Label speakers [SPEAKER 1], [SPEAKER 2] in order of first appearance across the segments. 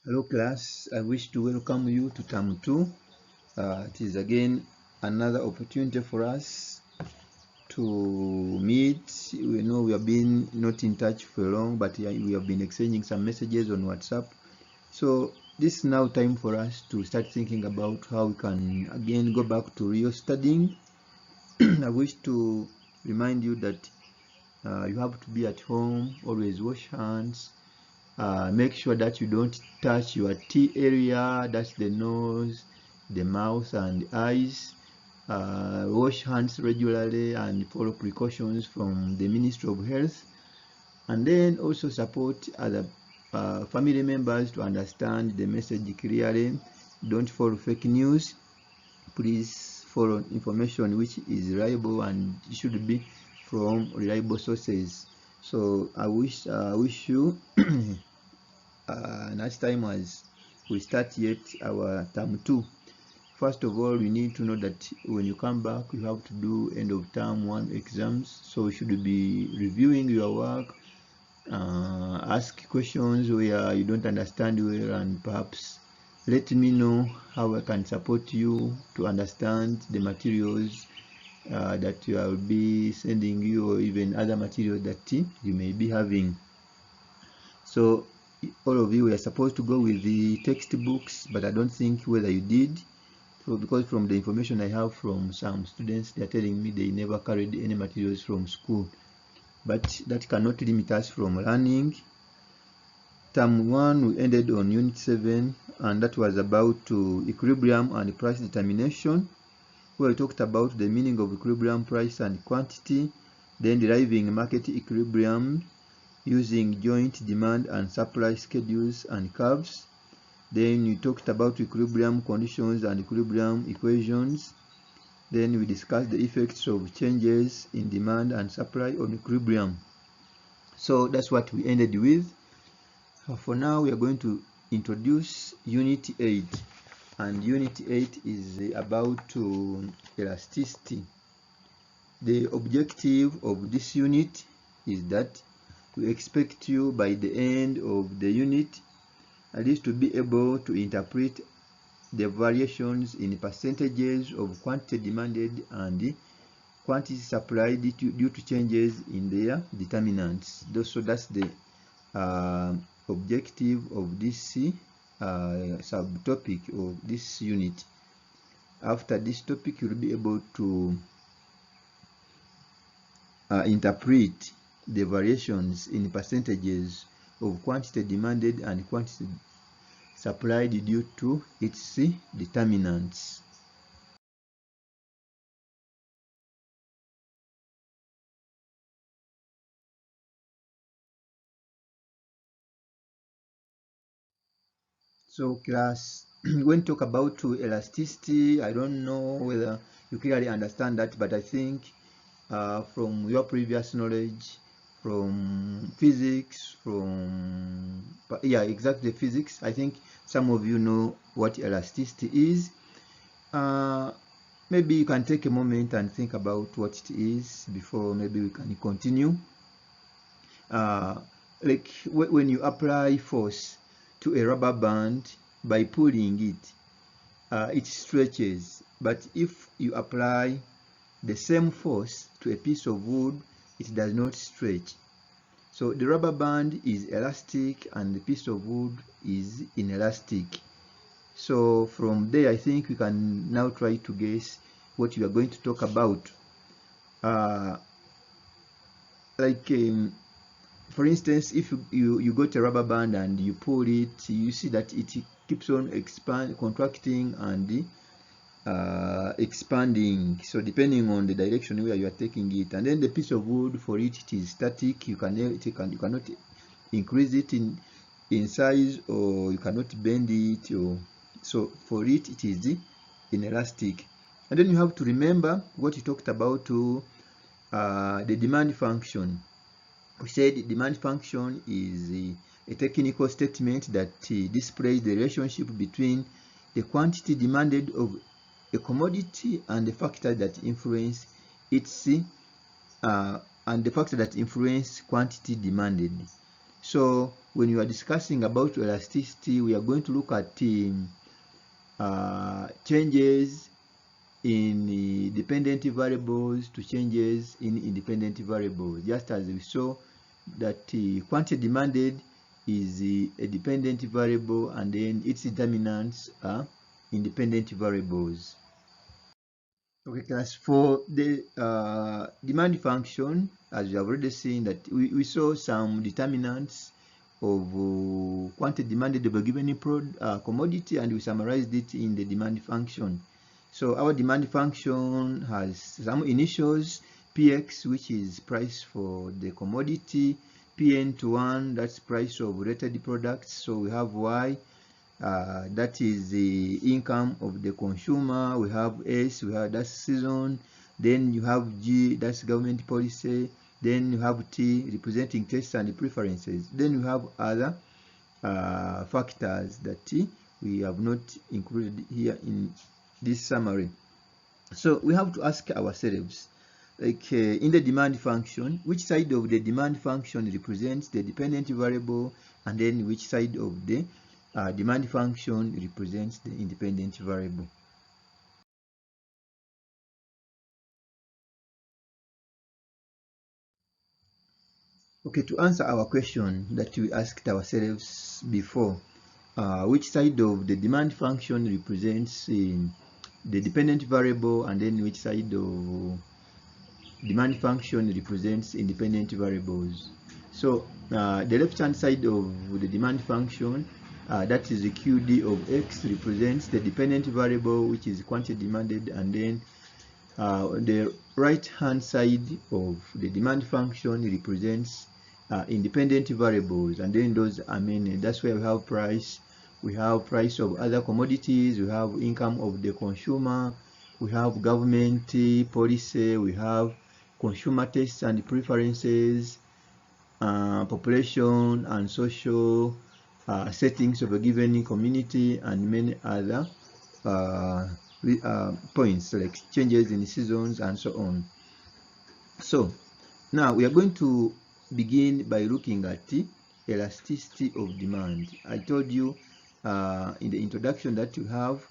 [SPEAKER 1] Hello class, I wish to welcome you to term 2. It is again another opportunity for us to meet. We know we have been not in touch for long, but we have been exchanging some messages on WhatsApp. So this is now time for us to start thinking about how we can again go back to real studying. I wish to remind you that you have to be at home, always wash hands. Make sure that you don't touch your T area, that's the nose, the mouth and eyes. Wash hands regularly and follow precautions from the Ministry of Health, and then also support other family members to understand the message clearly. Don't follow fake news. Please follow information which is reliable and should be from reliable sources. So I wish you next time as we start yet our term 2. First of all, we need to know that when you come back, you have to do end of term 1 exams. So you should be reviewing your work, ask questions where you don't understand well, and perhaps let me know how I can support you to understand the materials that I will be sending you, or even other materials that you may be having. So all of you were supposed to go with the textbooks, but I don't think whether you did. So because from the information I have from some students, they're telling me they never carried any materials from school. But that cannot limit us from learning. Term 1 we ended on Unit 7, and that was about equilibrium and price determination, where we talked about the meaning of equilibrium, price and quantity, then deriving market equilibrium using joint demand and supply schedules and curves. Then we talked about equilibrium conditions and equilibrium equations. Then we discussed the effects of changes in demand and supply on equilibrium. So that's what we ended with. For now, we are going to introduce Unit 8. And Unit 8 is about elasticity. The objective of this unit is that we expect you by the end of the unit at least to be able to interpret the variations in percentages of quantity demanded and quantity supplied due to changes in their determinants. So that's the objective of this subtopic of this unit. After this topic, you'll be able to interpret the variations in percentages of quantity demanded and quantity supplied due to its determinants. So class, when talk about elasticity, I don't know whether you clearly understand that, but I think from your previous knowledge, from physics, exactly physics, I think some of you know what elasticity is. Maybe you can take a moment and think about what it is before maybe we can continue. Like when you apply force to a rubber band by pulling it, it stretches. But if you apply the same force to a piece of wood, it does not stretch. So the rubber band is elastic and the piece of wood is inelastic. So from there, I think we can now try to guess what we are going to talk about. For instance, if you got a rubber band and you pull it, you see that it keeps on contracting and expanding. So depending on the direction where you are taking it, and then the piece of wood, for it is static. You cannot increase it in size, or you cannot bend it, or so for it is inelastic. And then you have to remember what you talked about the demand function. We said demand function is a technical statement that displays the relationship between the quantity demanded of a commodity and the factor that influence its quantity demanded. So when you are discussing about elasticity, we are going to look at changes in dependent variables to changes in independent variables, just as we saw that quantity demanded is a dependent variable and then its determinants are independent variables. Okay, class, for the demand function, as you have already seen that we saw some determinants of quantity demanded of a given commodity, and we summarized it in the demand function. So our demand function has some initials, px, which is price for the commodity, pn to 1, that's price of related products. So we have y, that is the income of the consumer. We have S, we have that's season. Then you have G, that's government policy. Then you have T, representing tastes and preferences. Then you have other factors that we have not included here in this summary. So we have to ask ourselves, like in the demand function, which side of the demand function represents the dependent variable, and then which side of the demand function represents the independent variable. Okay, to answer our question that we asked ourselves before, which side of the demand function represents the dependent variable, and then which side of demand function represents independent variables. So the left hand side of the demand function, that is the QD of X, represents the dependent variable, which is quantity demanded, and then the right hand side of the demand function represents independent variables, and then those are many. That's where we have price, we have price of other commodities, we have income of the consumer, we have government policy, we have consumer tastes and preferences, population and social settings of a given community, and many other points like changes in seasons and so on. So now we are going to begin by looking at the elasticity of demand. I told you in the introduction that you have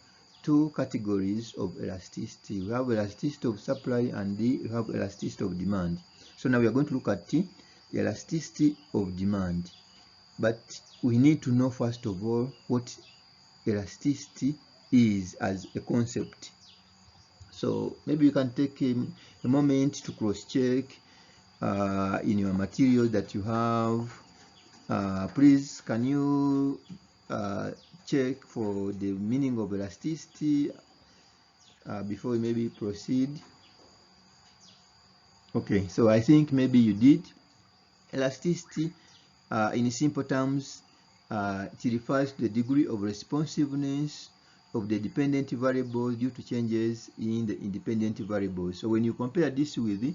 [SPEAKER 1] two categories of elasticity. We have elasticity of supply and we have elasticity of demand. So now we are going to look at the elasticity of demand. But we need to know first of all what elasticity is as a concept. So maybe you can take a moment to cross-check in your material that you have. Please, can you check for the meaning of elasticity before we maybe proceed? Okay, so I think maybe you did. Elasticity, in simple terms, it refers to the degree of responsiveness of the dependent variables due to changes in the independent variables. So when you compare this with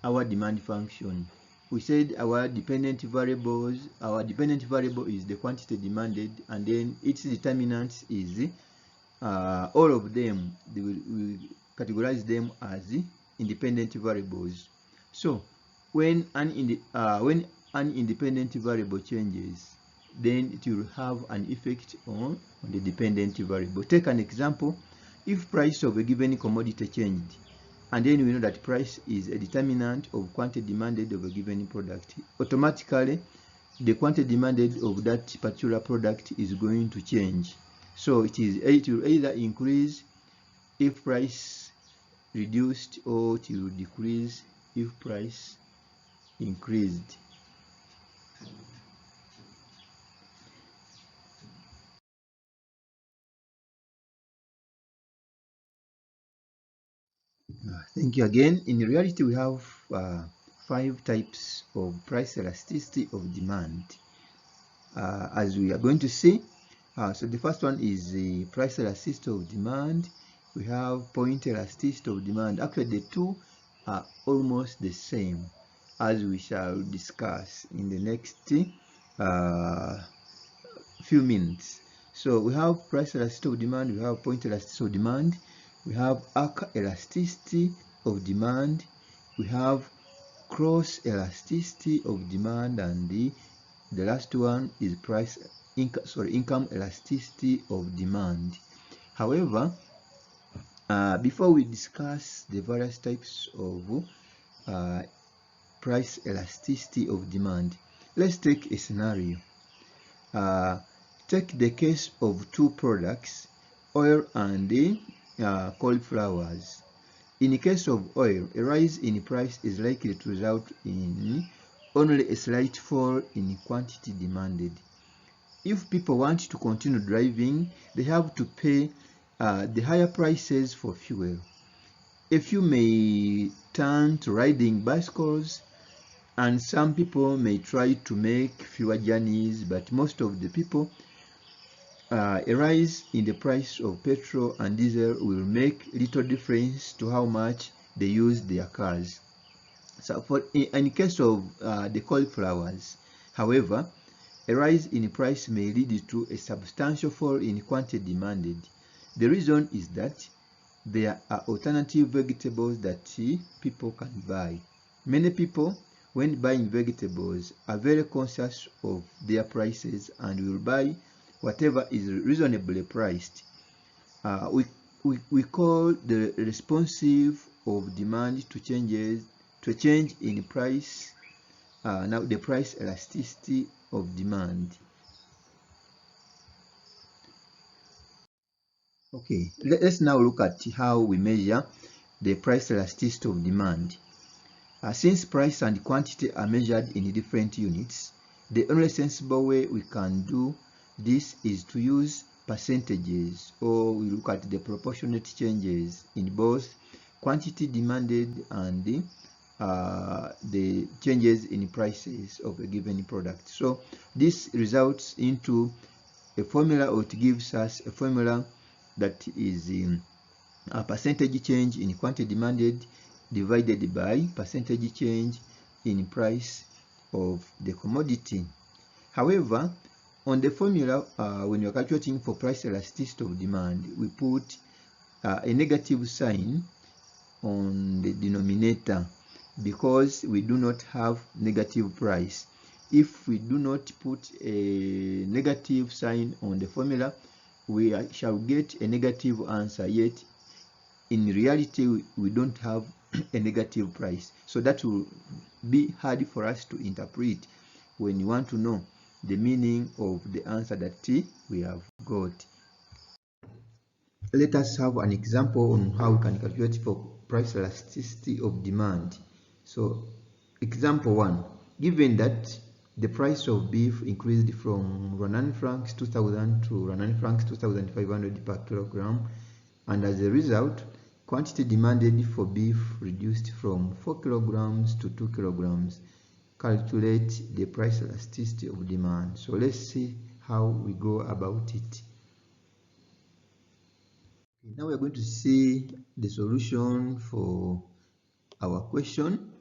[SPEAKER 1] our demand function, we said our dependent variable is the quantity demanded, and then its determinants is all of them. We categorize them as independent variables. So when an independent variable changes, then it will have an effect on the dependent variable. Take an example. If price of a given commodity changed, and then we know that price is a determinant of quantity demanded of a given product, automatically the quantity demanded of that particular product is going to change. So it will either increase if price reduced, or it will decrease if price increased. Thank you again. In reality, we have 5 types of price elasticity of demand, as we are going to see. So the first one is the price elasticity of demand. We have point elasticity of demand. Actually, the two are almost the same, as we shall discuss in the next few minutes. So we have price elasticity of demand, we have point elasticity of demand, we have arc elasticity of demand, we have cross elasticity of demand, and the The last one is income elasticity of demand. However, before we discuss the various types of price elasticity of demand, let's take a scenario. Take the case of two products, oil and cauliflowers. In the case of oil, a rise in price is likely to result in only a slight fall in quantity demanded. If people want to continue driving, they have to pay the higher prices for fuel. A few may turn to riding bicycles, and some people may try to make fewer journeys, but most of the people, a rise in the price of petrol and diesel will make little difference to how much they use their cars. So in case of the cauliflowers, however, a rise in price may lead to a substantial fall in quantity demanded. The reason is that there are alternative vegetables that people can buy. Many people, when buying vegetables, are very conscious of their prices and will buy whatever is reasonably priced. We call the responsive of demand to change in price. Now the price elasticity of demand. Okay, let's now look at how we measure the price elasticity of demand. Since price and quantity are measured in different units, the only sensible way we can do this is to use percentages, or we look at the proportionate changes in both quantity demanded and the changes in prices of a given product. So this results into a formula, or it gives us a formula that is a percentage change in quantity demanded divided by percentage change in price of the commodity. However, on the formula, when you're calculating for price elasticity of demand, we put a negative sign on the denominator because we do not have negative price. If we do not put a negative sign on the formula, we shall get a negative answer, yet in reality we don't have a negative price. So that will be hard for us to interpret when you want to know the meaning of the answer that we have got. Let us have an example on how we can calculate for price elasticity of demand. So example 1, given that the price of beef increased from Rwandan francs 2000 to Rwandan francs 2500 per kilogram, and as a result, quantity demanded for beef reduced from 4 kilograms to 2 kilograms. Calculate the price elasticity of demand. So let's see how we go about it. Now we are going to see the solution for our question.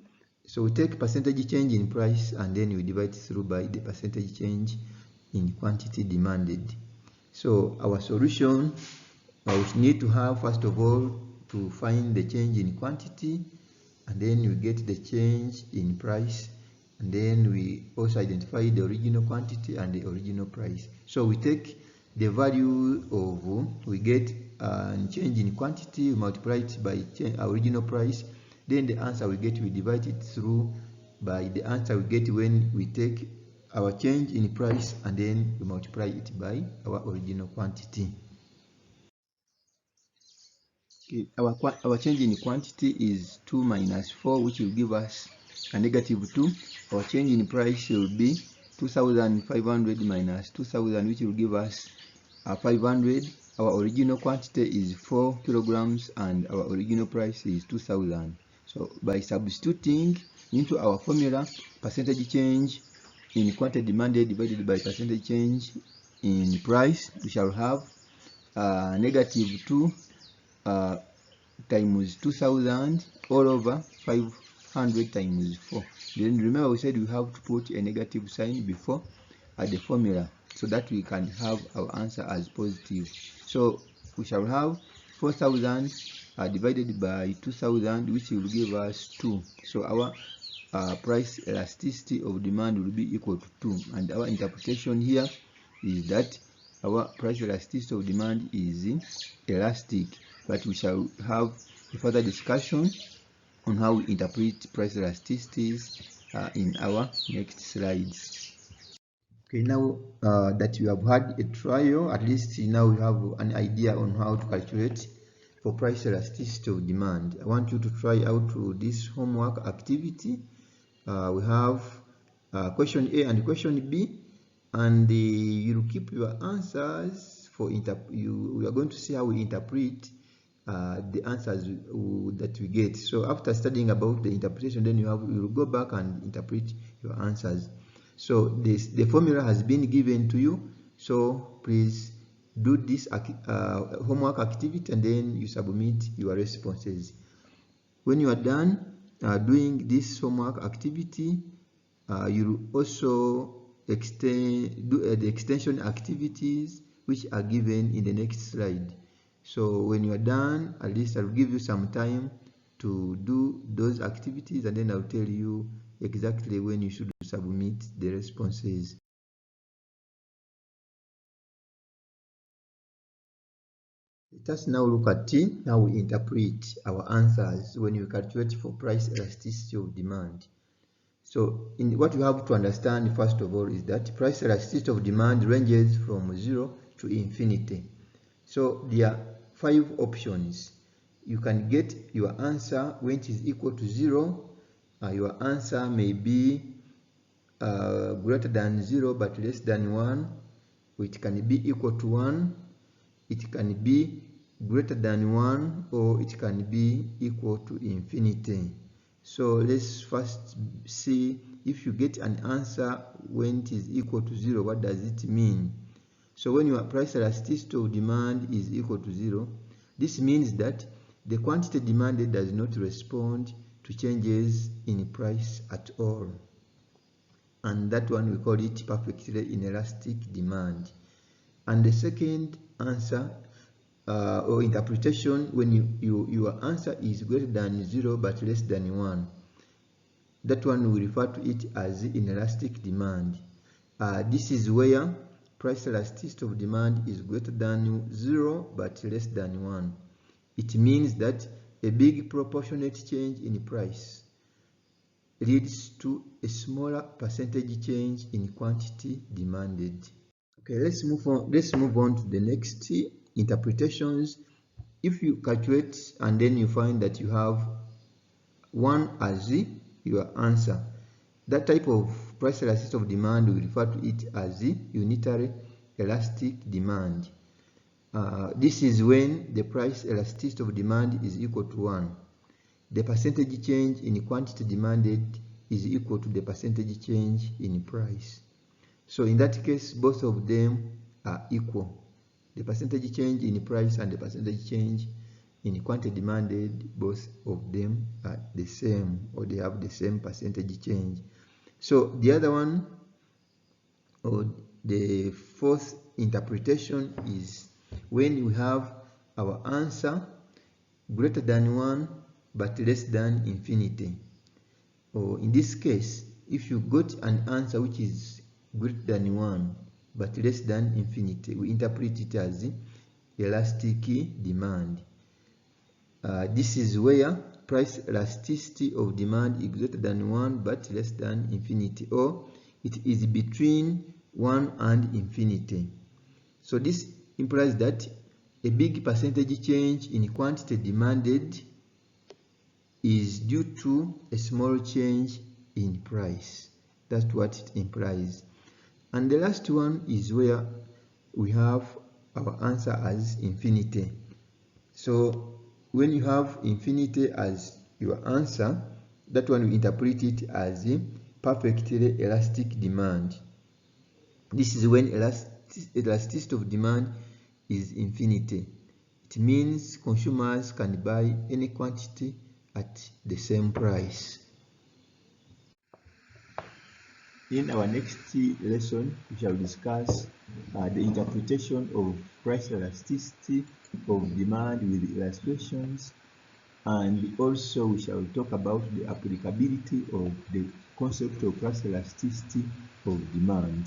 [SPEAKER 1] So we take percentage change in price and then we divide through by the percentage change in quantity demanded. So our solution, we need to have, first of all, to find the change in quantity, and then we get the change in price, and then we also identify the original quantity and the original price. So we take the value of, we get a change in quantity, we multiply it by our original price, then the answer we get, we divide it through by the answer we get when we take our change in price and then we multiply it by our original quantity. Okay, our change in quantity is 2 minus 4, which will give us a negative 2. Our change in price will be 2,500 minus 2,000, which will give us 500. Our original quantity is 4 kilograms and our original price is 2,000. So by substituting into our formula, percentage change in quantity demanded divided by percentage change in price, we shall have negative 2 times 2,000 all over 500 times 4. Then remember we said we have to put a negative sign before the formula so that we can have our answer as positive. So we shall have 4,000 divided by 2,000, which will give us 2. So our price elasticity of demand will be equal to 2, and our interpretation here is that our price elasticity of demand is elastic, but we shall have a further discussion on how we interpret price elasticities in our next slides. Okay, now that you have had a trial, at least now we have an idea on how to calculate for price elasticity of demand. I want you to try out this homework activity. We have question A and question B, and you keep your answers for we are going to see how we interpret the answers that we get. So after studying about the interpretation, then you will go back and interpret your answers. So the formula has been given to you, so please do this homework activity and then you submit your responses. When you are done doing this homework activity, you will also do the extension activities which are given in the next slide. So when you are done, at least I'll give you some time to do those activities, and then I'll tell you exactly when you should submit the responses. Let us now look at how we interpret our answers when we calculate for price elasticity of demand. So what you have to understand first of all is that price elasticity of demand ranges from 0 to infinity. So there are 5 options. You can get your answer when it is equal to 0. Your answer may be greater than 0 but less than 1. It can be equal to 1. It can be greater than 1, or it can be equal to infinity. So let's first see if you get an answer when it is equal to 0, what does it mean? So when your price elasticity of demand is equal to 0, this means that the quantity demanded does not respond to changes in price at all. And that one we call it perfectly inelastic demand. And the second answer or interpretation, when your answer is greater than 0 but less than 1, that one we refer to it as inelastic demand. This is where price elasticity of demand is greater than 0 but less than 1. It means that a big proportionate change in price leads to a smaller percentage change in quantity demanded. Okay, let's move on to the next interpretations. If you calculate and then you find that you have 1 as your answer, that type of price elasticity of demand, we refer to it as unitary elastic demand. This is when the price elasticity of demand is equal to 1. The percentage change in quantity demanded is equal to the percentage change in price. So in that case, both of them are equal. The percentage change in price and the percentage change in quantity demanded, both of them are the same, or they have the same percentage change. So the other one, or the fourth interpretation, is when we have our answer greater than 1 but less than infinity. Or in this case, if you got an answer which is greater than 1 but less than infinity, we interpret it as elastic demand. This is where price elasticity of demand is greater than 1 but less than infinity, or it is between 1 and infinity. So this implies that a big percentage change in quantity demanded is due to a small change in price. That's what it implies. And the last one is where we have our answer as infinity. So when you have infinity as your answer, that one we interpret it as perfectly elastic demand. This is when elasticity of demand is infinity. It means consumers can buy any quantity at the same price. In our next lesson, we shall discuss the interpretation of price elasticity of demand with illustrations and also we shall talk about the applicability of the concept of class elasticity of demand.